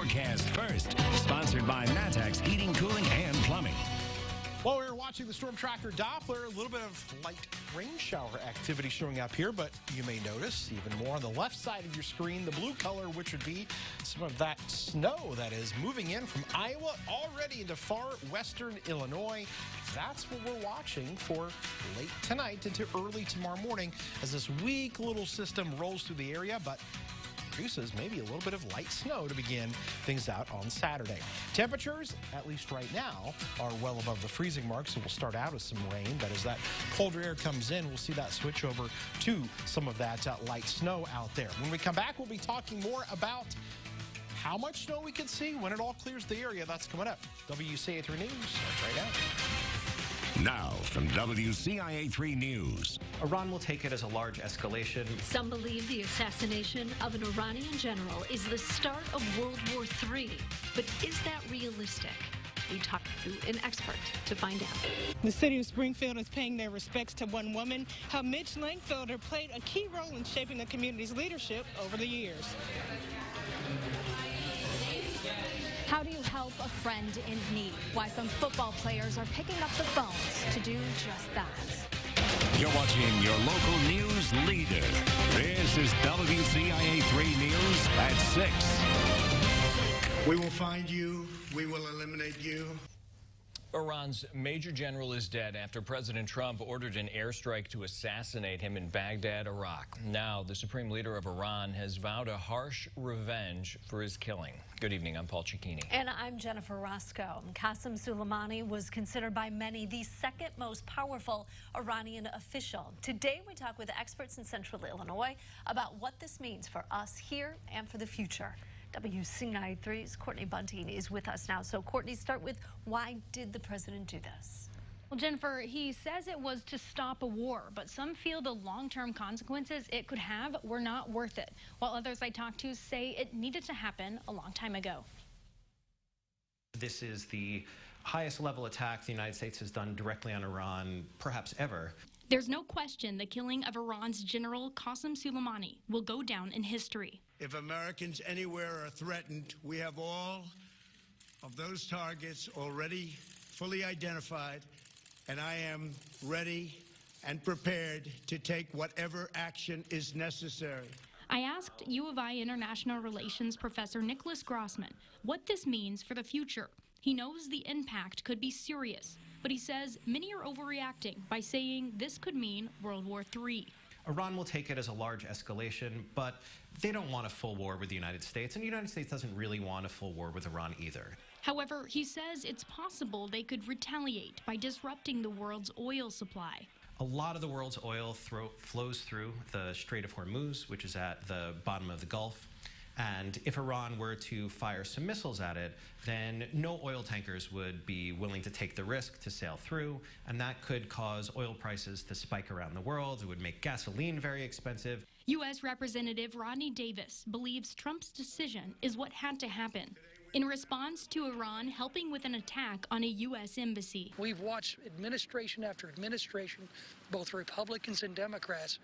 forecast first. Sponsored by Mattoon's Heating, Cooling, and Plumbing. Well, we were watching the Storm Tracker Doppler, a little bit of light rain shower activity showing up here, but you may notice even more on the left side of your screen, the blue color, which would be some of that snow that is moving in from Iowa already into far western Illinois. That's what we're watching for late tonight into early tomorrow morning as this weak little system rolls through the area, but produces maybe a little bit of light snow to begin things out on Saturday. Temperatures, at least right now, are well above the freezing mark, so we'll start out with some rain. But as that colder air comes in, we'll see that switch over to some of that light snow out there. When we come back, we'll be talking more about how much snow we can see when it all clears the area. That's coming up. WCIA 3 News starts right now. Now from WCIA 3 News. Iran will take it as a large escalation. Some believe the assassination of an Iranian general is the start of World War III. But is that realistic? We talked to an expert to find out. The city of Springfield is paying their respects to one woman. How Mitch LANGFELDER played a key role in shaping the community's leadership over the years. How do you help a friend in need? Why some football players are picking up the phones to do just that. You're watching your local news leader. This is WCIA 3 News at 6. We will find you. We will eliminate you. Iran's major general is dead after President Trump ordered an airstrike to assassinate him in Baghdad, Iraq. Now, the supreme leader of Iran has vowed a harsh revenge for his killing. Good evening, I'm Paul Cicchini. And I'm Jennifer Roscoe. Qasem Soleimani was considered by many the second most powerful Iranian official. Today, we talk with experts in central Illinois about what this means for us here and for the future. WCIA 3's Courtney Bunting is with us now. So, Courtney, start with why did the president do this? Well, Jennifer, he says it was to stop a war, but some feel the long-term consequences it could have were not worth it, while others I talked to say it needed to happen a long time ago. This is the highest level attack the United States has done directly on Iran, perhaps ever. There's no question the killing of Iran's General Qasem Soleimani will go down in history. If Americans anywhere are threatened, we have all of those targets already fully identified, and I am ready and prepared to take whatever action is necessary. I asked U of I International Relations professor Nicholas Grossman what this means for the future. He knows the impact could be serious, but he says many are overreacting by saying this could mean World War III. Iran will take it as a large escalation, but they don't want a full war with the United States, and the United States doesn't really want a full war with Iran either. However, he says it's possible they could retaliate by disrupting the world's oil supply. A lot of the world's oil flows through the Strait of Hormuz, which is at the bottom of the Gulf. And if Iran were to fire some missiles at it, then no oil tankers would be willing to take the risk to sail through, and that could cause oil prices to spike around the world. It would make gasoline very expensive. U.S. Representative Rodney Davis believes Trump's decision is what had to happen in response to Iran helping with an attack on a U.S. embassy. We've watched administration after administration, both Republicans and Democrats,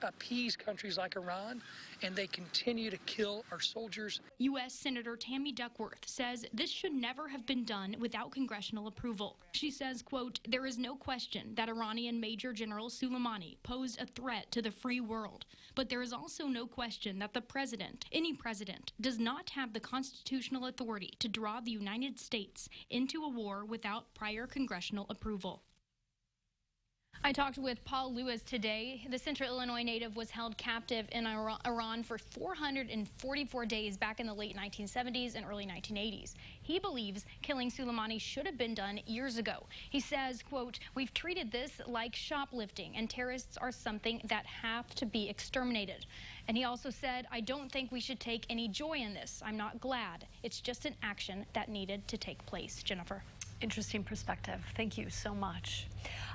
appease countries like Iran, and they continue to kill our soldiers. U.S. Senator Tammy Duckworth says this should never have been done without congressional approval. She says, quote, there is no question that Iranian Major General Soleimani posed a threat to the free world, but there is also no question that the president, any president, does not have the constitutional authority to draw the United States into a war without prior congressional approval. I talked with Paul Lewis today. The Central Illinois native was held captive in Iran for 444 days back in the late 1970s and early 1980s. He believes killing Soleimani should have been done years ago. He says, quote, we've treated this like shoplifting, and terrorists are something that have to be exterminated. And he also said, I don't think we should take any joy in this. I'm not glad. It's just an action that needed to take place. Jennifer. Interesting perspective. Thank you so much.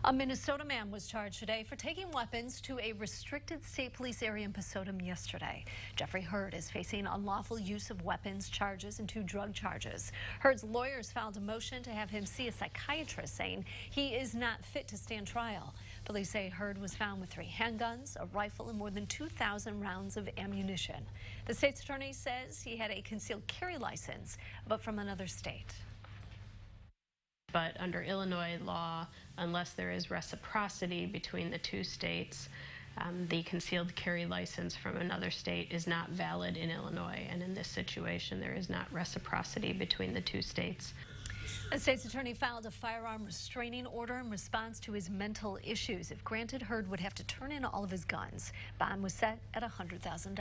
A Minnesota man was charged today for taking weapons to a restricted state police area in Posodum yesterday. Jeffrey Hurd is facing unlawful use of weapons charges and 2 drug charges. Hurd's lawyers filed a motion to have him see a psychiatrist, saying he is not fit to stand trial. Police say Hurd was found with 3 handguns, a rifle, and more than 2,000 rounds of ammunition. The state's attorney says he had a concealed carry license, but from another state. But under Illinois law, unless there is reciprocity between the 2 states, the concealed carry license from another state is not valid in Illinois. And in this situation, there is not reciprocity between the 2 states. The state's attorney filed a firearm restraining order in response to his mental issues. If granted, Hurd would have to turn in all of his guns. Bond was set at $100,000.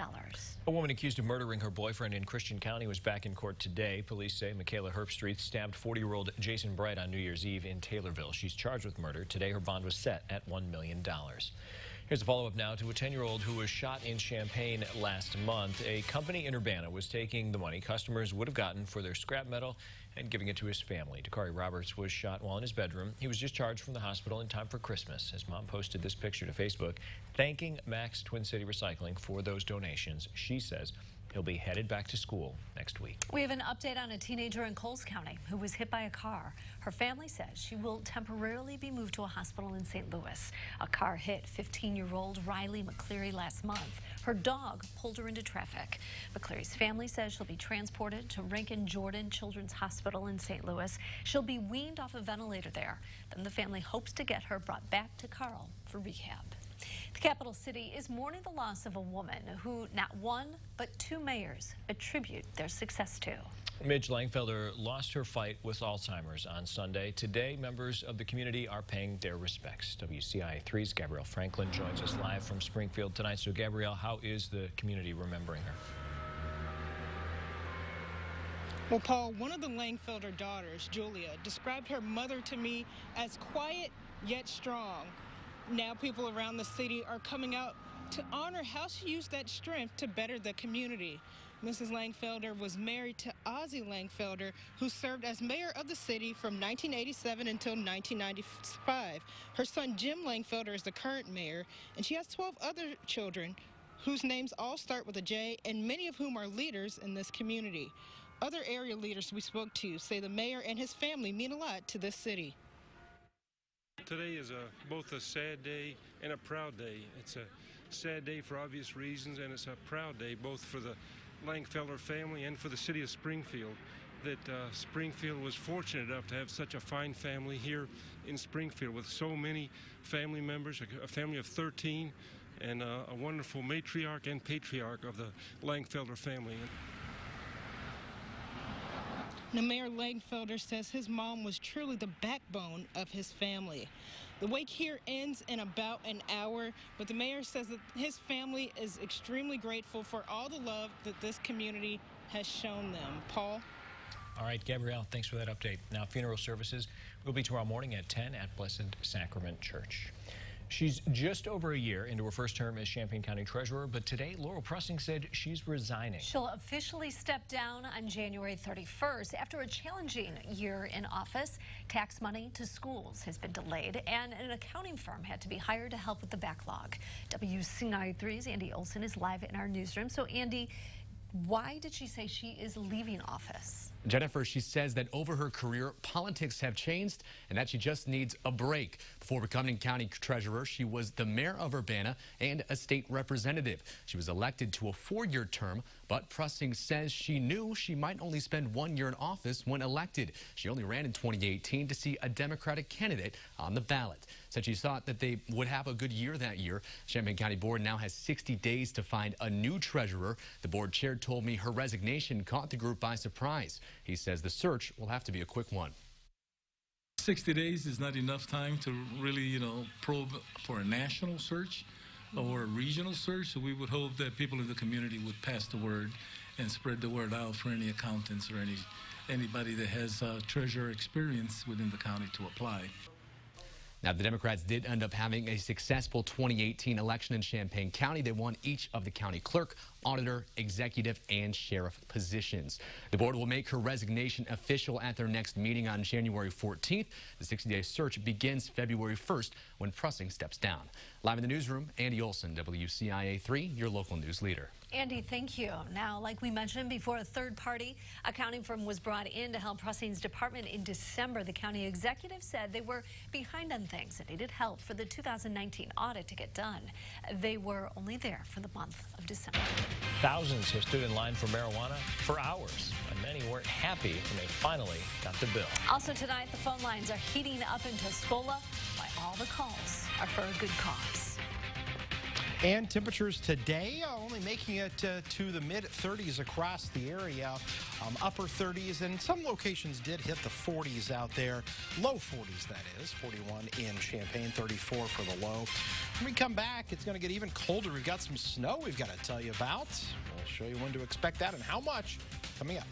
A woman accused of murdering her boyfriend in Christian County was back in court today. Police say Michaela Herbstreet stabbed 40-year-old Jason Bright on New Year's Eve in Taylorville. She's charged with murder. Today, her bond was set at $1 million. Here's a follow-up now to a 10-year-old who was shot in Champaign last month. A company in Urbana was taking the money customers would have gotten for their scrap metal and giving it to his family. Dakari Roberts was shot while in his bedroom. He was discharged from the hospital in time for Christmas. His mom posted this picture to Facebook, thanking Max Twin City Recycling for those donations. She says he'll be headed back to school next week. We have an update on a teenager in Coles County who was hit by a car. Her family says she will temporarily be moved to a hospital in St. Louis. A car hit 15-year-old Riley McCleary last month. Her dog pulled her into traffic. McCleary's family says she'll be transported to Rankin Jordan Children's Hospital in St. Louis. She'll be weaned off a ventilator there. Then the family hopes to get her brought back to Carl for rehab. The capital city is mourning the loss of a woman who not one, but 2 mayors attribute their success to. Midge Langfelder lost her fight with Alzheimer's on Sunday. Today, members of the community are paying their respects. WCIA 3's Gabrielle Franklin joins us live from Springfield tonight. So, Gabrielle, how is the community remembering her? Well, Paul, one of the Langfelder daughters, Julia, described her mother to me as quiet yet strong. Now people around the city are coming out to honor how she used that strength to better the community. Mrs. Langfelder was married to Ozzie Langfelder, who served as mayor of the city from 1987 until 1995. Her son Jim Langfelder is the current mayor, and she has 12 other children whose names all start with a J, and many of whom are leaders in this community. Other area leaders we spoke to say the mayor and his family mean a lot to this city. Today is both a sad day and a proud day. It's a sad day for obvious reasons, and it's a proud day both for the Langfelder family and for the city of Springfield. That Springfield was fortunate enough to have such a fine family here in Springfield with so many family members, a family of 13, and a wonderful matriarch and patriarch of the Langfelder family. Now, Mayor Langfelder says his mom was truly the backbone of his family. The wake here ends in about an hour, but the mayor says that his family is extremely grateful for all the love that this community has shown them. Paul? All right, Gabrielle, thanks for that update. Now, funeral services will be tomorrow morning at 10 at Blessed Sacrament Church. She's just over a year into her first term as Champaign County Treasurer, but today Laurel Pressing said she's resigning. She'll officially step down on January 31st after a challenging year in office. Tax money to schools has been delayed, and an accounting firm had to be hired to help with the backlog. WCIA 3's Andy Olson is live in our newsroom. So, Andy, why did she say she is leaving office? Jennifer, she says that over her career, politics have changed and that she just needs a break. Before becoming county treasurer, she was the mayor of Urbana and a state representative. She was elected to a 4-year term, but Pressing says she knew she might only spend 1 year in office when elected. She only ran in 2018 to see a Democratic candidate on the ballot. Said she thought that they would have a good year that year. Champaign County Board now has 60 days to find a new treasurer. The board chair told me her resignation caught the group by surprise. He says the search will have to be a quick one. 60 days is not enough time to really, probe for a national search or a regional search. So we would hope that people in the community would pass the word and spread the word out for any accountants or anybody that has treasurer experience within the county to apply. Now, the Democrats did end up having a successful 2018 election in Champaign County. They won each of the county clerk, auditor, executive, and sheriff positions. The board will make her resignation official at their next meeting on January 14th. The 60-day search begins February 1st when Pressing steps down. Live in the newsroom, Andy Olson, WCIA 3, your local news leader. Andy, thank you. Now, like we mentioned before, a third-party accounting firm was brought in to help Pressing's department in December. The county executive said they were behind on things and needed help for the 2019 audit to get done. They were only there for the month of December. Thousands have stood in line for marijuana for hours, and many weren't happy when they finally got the bill. Also tonight, the phone lines are heating up in Tuscola. Why all the calls are for a good cause. And temperatures today only making it to the mid-30s across the area. Upper 30s, and some locations did hit the 40s out there. Low 40s, that is. 41 in Champaign, 34 for the low. When we come back, it's going to get even colder. We've got some snow we've got to tell you about. We'll show you when to expect that and how much coming up.